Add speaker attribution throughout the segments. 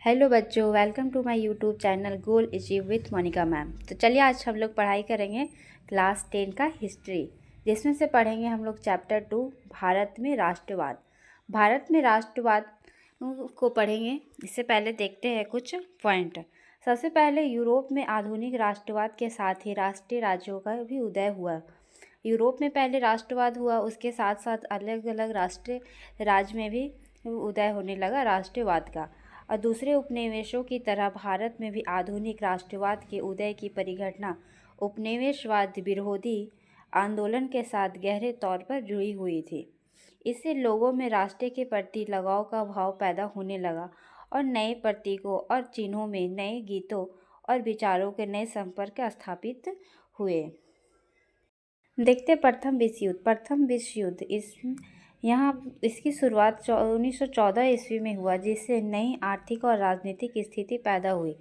Speaker 1: Hello बच्चों, welcome to my YouTube channel goal achieve with Monika ma'am. तो चलिए आज हम लोग पढ़ाई करेंगे क्लास 10 का हिस्ट्री, जिसमें से पढ़ेंगे हम लोग चैप्टर 2 भारत में राष्ट्रवाद। भारत में राष्ट्रवाद को पढ़ेंगे। इससे पहले देखते हैं कुछ पॉइंट। सबसे पहले यूरोप में आधुनिक राष्ट्रवाद के साथ ही राष्ट्रीय राज्यों का भी उदय हुआ। यूरोप में पहले राष्ट्रवाद हुआ, उसके साथ साथ अलग अलग राष्ट्रीय राज्य में भी उदय होने लगा राष्ट्रवाद का। और दूसरे उपनिवेशों की तरह भारत में भी आधुनिक राष्ट्रवाद के उदय की परिघटना उपनिवेशवाद विरोधी आंदोलन के साथ गहरे तौर पर जुड़ी हुई थी। इससे लोगों में राष्ट्र के प्रति लगाव का भाव पैदा होने लगा और नए प्रतीकों और चिन्हों में नए गीतों और विचारों के नए संपर्क स्थापित हुए। देखते प्रथम विश्व युद्ध। प्रथम विश्व युद्ध इसकी शुरुआत 1914 ईस्वी में हुआ, जिससे नई आर्थिक और राजनीतिक स्थिति पैदा हुई।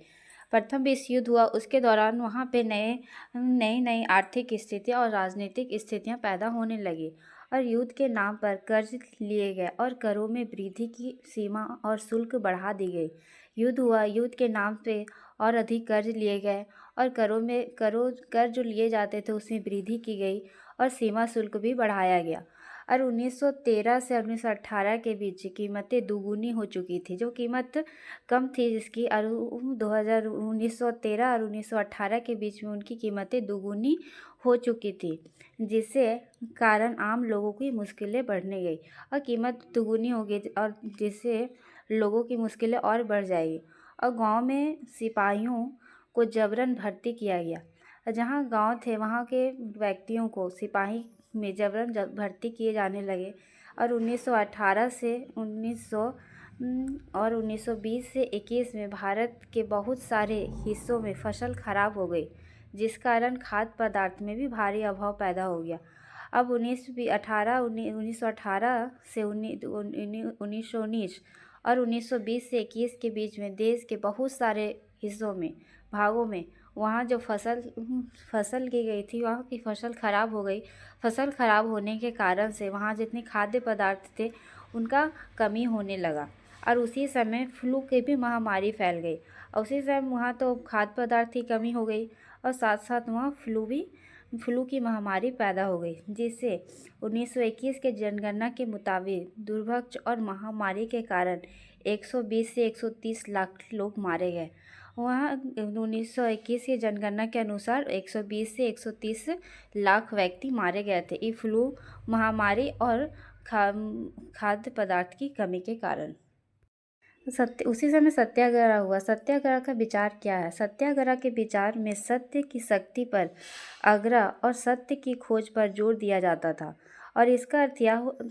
Speaker 1: प्रथम विश्व युद्ध हुआ, उसके दौरान वहाँ पे नई आर्थिक स्थितियाँ और राजनीतिक स्थितियाँ पैदा होने लगी और युद्ध के नाम पर कर्ज लिए गए और करों में वृद्धि की सीमा और शुल्क बढ़ा दी गई। युद्ध हुआ, युद्ध के नाम पे और अधिक कर्ज लिए गए और कर जो लिए जाते थे उसमें वृद्धि की गई और सीमा शुल्क भी बढ़ाया गया। और 1913 से 1918 के बीच कीमतें दोगुनी हो चुकी थी। जो कीमत कम थी जिसकी 1913 और 1918 के बीच में उनकी कीमतें दोगुनी हो चुकी थी, जिससे कारण आम लोगों की मुश्किलें बढ़ने गई और कीमत दोगुनी हो गई और जिससे लोगों की मुश्किलें और बढ़ जाएगी। और गांव में सिपाहियों को जबरन भर्ती किया गया। जहाँ गांव थे वहाँ के व्यक्तियों को सिपाही में जबरन भर्ती किए जाने लगे और 1918 से 1920 से 21 में भारत के बहुत सारे हिस्सों में फसल खराब हो गई, जिस कारण खाद्य पदार्थ में भी भारी अभाव पैदा हो गया। अब 1918 से 1919 और 1920 से 21 के बीच में देश के बहुत सारे हिस्सों में भागों में वहाँ जो फसल की गई थी वहाँ की फसल खराब हो गई। फसल खराब होने के कारण से वहाँ जितने खाद्य पदार्थ थे उनका कमी होने लगा और उसी समय फ्लू की भी महामारी फैल गई। और उसी समय वहाँ तो खाद्य पदार्थ की कमी हो गई और साथ साथ वहाँ फ्लू की महामारी पैदा हो गई, जिससे 1921 के जनगणना के मुताबिक दुर्भिक्ष और महामारी के कारण 120 से 130 लाख लोग मारे गए। वहाँ 1921 की जनगणना के अनुसार 120 से 130 लाख व्यक्ति मारे गए थे ये फ्लू महामारी और खाद्य पदार्थ की कमी के कारण। उसी समय सत्याग्रह हुआ। सत्याग्रह का विचार क्या है? सत्याग्रह के विचार में सत्य की शक्ति पर आग्रह और सत्य की खोज पर जोर दिया जाता था और इसका अर्थ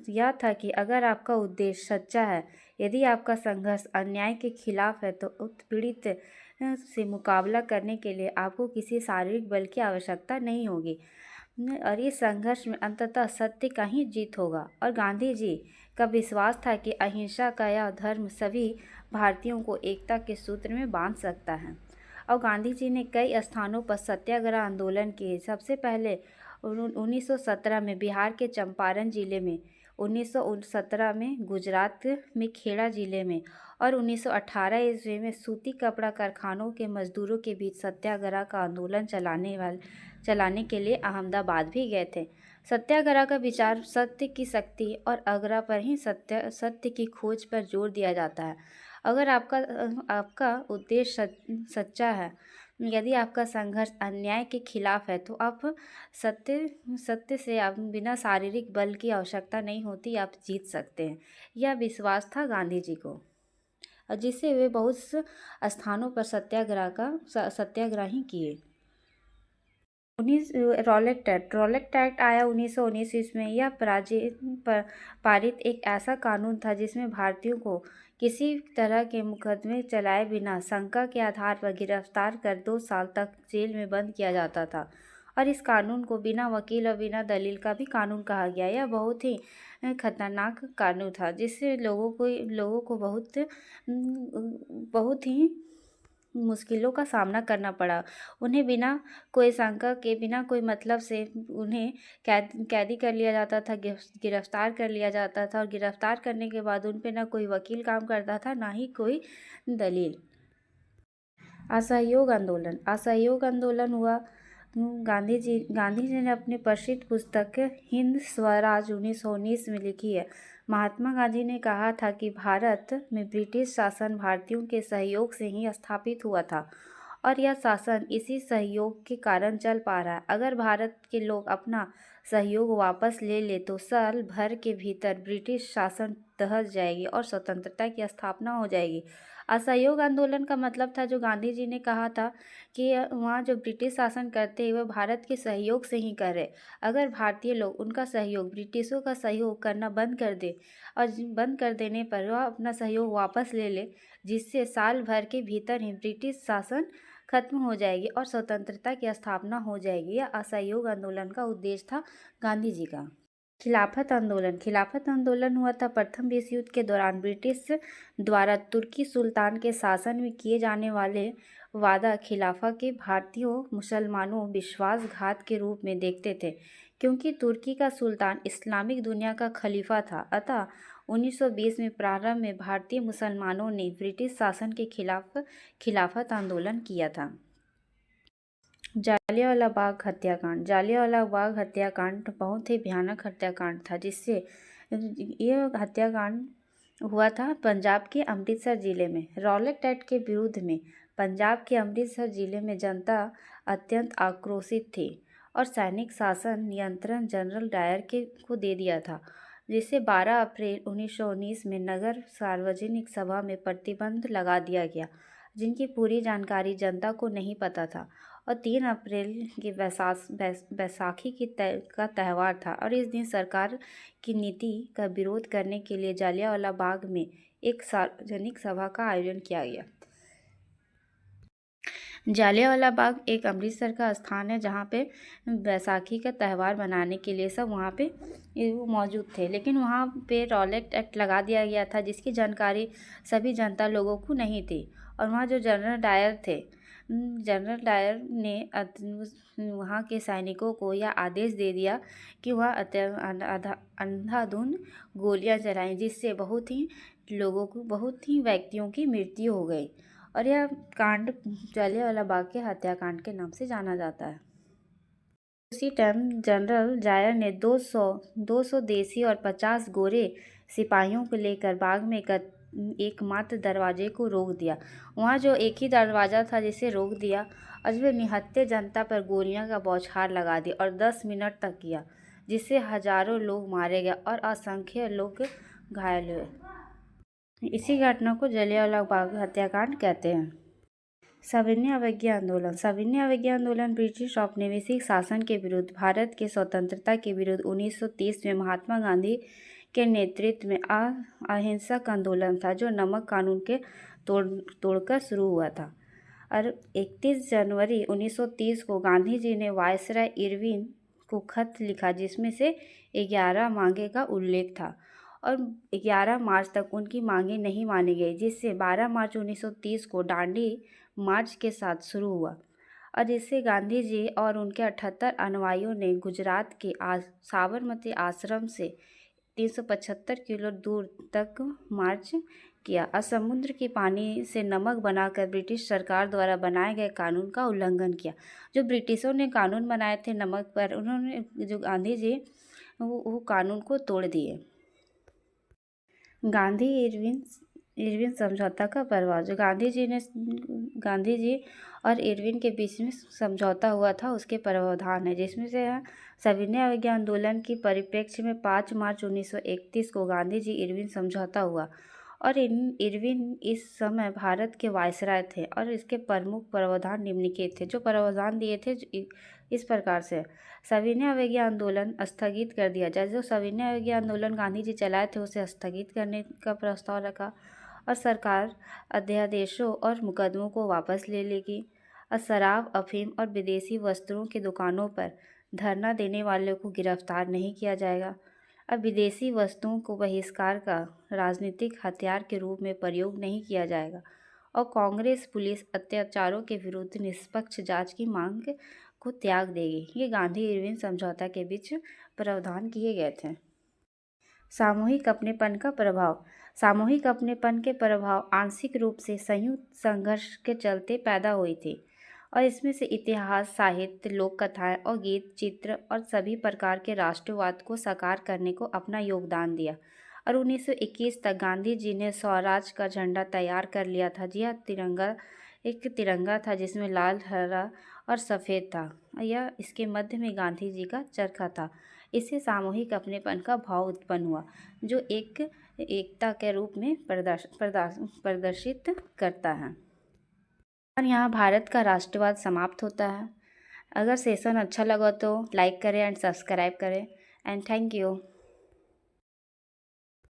Speaker 1: यह था कि अगर आपका उद्देश्य सच्चा है, यदि आपका संघर्ष अन्याय के खिलाफ है, तो उत्पीड़ित से मुकाबला करने के लिए आपको किसी शारीरिक बल की आवश्यकता नहीं होगी और इस संघर्ष में अंततः सत्य का ही जीत होगा। और गांधी जी का विश्वास था कि अहिंसा का यह धर्म सभी भारतीयों को एकता के सूत्र में बांध सकता है। और गांधी जी ने कई स्थानों पर सत्याग्रह आंदोलन किए। सबसे पहले 1917 में बिहार के चंपारण जिले में, 1917 में गुजरात में खेड़ा जिले में और 1918 ईस्वी में सूती कपड़ा कारखानों के मजदूरों के बीच सत्याग्रह का आंदोलन चलाने के लिए अहमदाबाद भी गए थे। सत्याग्रह का विचार सत्य की शक्ति और आग्रह पर ही सत्य की खोज पर जोर दिया जाता है। अगर आपका उद्देश्य सच्चा है, यदि आपका संघर्ष अन्याय के खिलाफ है, तो आप सत्य से आप बिना शारीरिक बल की आवश्यकता नहीं होती, आप जीत सकते हैं। यह विश्वास था गांधी जी को और जिससे वे बहुत स्थानों पर सत्याग्रह ही किए। रॉलेट एक्ट आया 1919 ईस्वी में। यह पारित एक ऐसा कानून था जिसमें भारतीयों को किसी तरह के मुकदमे चलाए बिना शंका के आधार पर गिरफ्तार कर 2 साल तक जेल में बंद किया जाता था और इस कानून को बिना वकील और बिना दलील का भी कानून कहा गया। यह बहुत ही खतरनाक कानून था जिससे लोगों को बहुत ही मुश्किलों का सामना करना पड़ा। उन्हें बिना कोई शंका के, बिना कोई मतलब से उन्हें कैदी कर लिया जाता था, गिरफ्तार कर लिया जाता था, और गिरफ्तार करने के बाद उन पे ना कोई वकील काम करता था, ना ही कोई दलील। असहयोग आंदोलन हुआ। गांधी जी ने अपनी प्रसिद्ध पुस्तक हिंद स्वराज 1919 में लिखी है। महात्मा गांधी ने कहा था कि भारत में ब्रिटिश शासन भारतीयों के सहयोग से ही स्थापित हुआ था, और यह शासन इसी सहयोग के कारण चल पा रहा है। अगर भारत के लोग अपना सहयोग वापस ले ले तो साल भर के भीतर ब्रिटिश शासन दहल जाएगी और स्वतंत्रता की स्थापना हो जाएगी। असहयोग आंदोलन का मतलब था, जो गांधी जी ने कहा था कि वहाँ जो ब्रिटिश शासन करते हैं वह भारत के सहयोग से ही कर रहे। अगर भारतीय लोग उनका सहयोग, ब्रिटिशों का सहयोग करना बंद कर दे, और बंद कर देने पर वह अपना सहयोग वापस ले ले, जिससे साल भर के भीतर ही ब्रिटिश शासन खत्म हो जाएगी और स्वतंत्रता की स्थापना हो जाएगी। यह असहयोग आंदोलन का उद्देश्य था गांधी जी का। खिलाफत आंदोलन हुआ था। प्रथम विश्व युद्ध के दौरान ब्रिटिश द्वारा तुर्की सुल्तान के शासन में किए जाने वाले वादा खिलाफा के भारतीयों मुसलमानों विश्वासघात के रूप में देखते थे, क्योंकि तुर्की का सुल्तान इस्लामिक दुनिया का खलीफा था। अतः 1920 में प्रारंभ में भारतीय मुसलमानों ने ब्रिटिश शासन के खिलाफ खिलाफत आंदोलन किया था। जालियांवाला बाग हत्याकांड बहुत ही भयानक हत्याकांड था, जिससे यह हत्याकांड हुआ था पंजाब के अमृतसर जिले में। रॉलेट एक्ट के विरुद्ध में पंजाब के अमृतसर जिले में जनता अत्यंत आक्रोशित थी और सैनिक शासन नियंत्रण जनरल डायर को दे दिया था, जिसे 12 अप्रैल 1919 में नगर सार्वजनिक सभा में प्रतिबंध लगा दिया गया, जिनकी पूरी जानकारी जनता को नहीं पता था। और 3 अप्रैल की बैसाखी का त्यौहार था, और इस दिन सरकार की नीति का विरोध करने के लिए जालियांवाला बाग में एक सार्वजनिक सभा का आयोजन किया गया। जालियांवाला बाग एक अमृतसर का स्थान है, जहाँ पे बैसाखी का त्यौहार मनाने के लिए सब वहाँ पे मौजूद थे, लेकिन वहाँ पे रॉलेट एक्ट लगा दिया गया था, जिसकी जानकारी सभी जनता लोगों को नहीं थी। और वहाँ जो जनरल डायर ने वहाँ के सैनिकों को यह आदेश दे दिया कि वह अंधाधुंध गोलियां चलाएं, जिससे बहुत ही व्यक्तियों की मृत्यु हो गई। और यह कांड जालियांवाला बाग के हत्याकांड के नाम से जाना जाता है। उसी टाइम जनरल डायर ने 200 देसी और 50 गोरे सिपाहियों को लेकर बाग में एकमात्र दरवाजे को रोक दिया। वहाँ जो एक ही दरवाज़ा था जिसे रोक दिया, और जो निहत्थे जनता पर गोलियां का बौछार लगा दिया और 10 मिनट तक किया, जिससे हजारों लोग मारे गए और असंख्य लोग घायल हुए। इसी घटना को जालियांवाला बाग हत्याकांड कहते हैं। सविनय अवज्ञा आंदोलन ब्रिटिश औपनिवेशिक शासन के विरुद्ध, भारत के स्वतंत्रता के विरुद्ध 1930 में महात्मा गांधी के नेतृत्व में अहिंसक आंदोलन था, जो नमक कानून के तोड़कर शुरू हुआ था। और 31 जनवरी 1930 को गांधी जी ने वायसराय इरविन को खत लिखा, जिसमें से 11 मांगे का उल्लेख था, और 11 मार्च तक उनकी मांगे नहीं मानी गई, जिससे 12 मार्च 1930 को दांडी मार्च के साथ शुरू हुआ, और जिससे गांधी जी और उनके 78 अनुयायियों ने गुजरात के साबरमती आश्रम से 375 किलो दूर तक मार्च किया और समुद्र के पानी से नमक बनाकर ब्रिटिश सरकार द्वारा बनाए गए कानून का उल्लंघन किया। जो ब्रिटिशों ने कानून बनाए थे नमक पर, उन्होंने जो गांधी जी वो कानून को तोड़ दिए। गांधी इरविन समझौता का प्रभाव, जो गांधी जी और इरविन के बीच में समझौता हुआ था, उसके प्रावधान है, जिसमें से सविनय अवज्ञा आंदोलन की परिप्रेक्ष्य में 5 मार्च 1931 को गांधी जी इरविन समझौता हुआ, और इरविन इस समय भारत के वायसराय थे, और इसके प्रमुख प्रावधान निम्नलिखित थे। जो प्रावधान दिए थे इस प्रकार से: सविनय अवज्ञा आंदोलन स्थगित कर दिया जाए। जो सविनय अवज्ञा आंदोलन गांधी जी चलाए थे, उसे स्थगित करने का प्रस्ताव रखा, और सरकार अध्यादेशों और मुकदमों को वापस ले लेगी, और शराब, अफीम और विदेशी वस्त्रों की दुकानों पर धरना देने वालों को गिरफ्तार नहीं किया जाएगा। अब विदेशी वस्तुओं को बहिष्कार का राजनीतिक हथियार के रूप में प्रयोग नहीं किया जाएगा, और कांग्रेस पुलिस अत्याचारों के विरुद्ध निष्पक्ष जांच की मांग को त्याग देगी। ये गांधी इरविन समझौता के बीच प्रावधान किए गए थे। सामूहिक अपनेपन का प्रभाव। सामूहिक अपनेपन के प्रभाव आंशिक रूप से संयुक्त संघर्ष के चलते पैदा हुई थी और इसमें से इतिहास, साहित्य, लोक कथाएं और गीत, चित्र और सभी प्रकार के राष्ट्रवाद को साकार करने को अपना योगदान दिया। और 1921 तक गांधी जी ने स्वराज का झंडा तैयार कर लिया था। जी हाँ, एक तिरंगा था जिसमें लाल, हरा और सफ़ेद था। यह इसके मध्य में गांधी जी का चरखा था। इससे सामूहिक अपनेपन का भाव उत्पन्न हुआ जो एकता के रूप में प्रदर्शित करता है। और यहाँ भारत का राष्ट्रवाद समाप्त होता है। अगर सेशन अच्छा लगा तो लाइक करें एंड सब्सक्राइब करें एंड थैंक यू।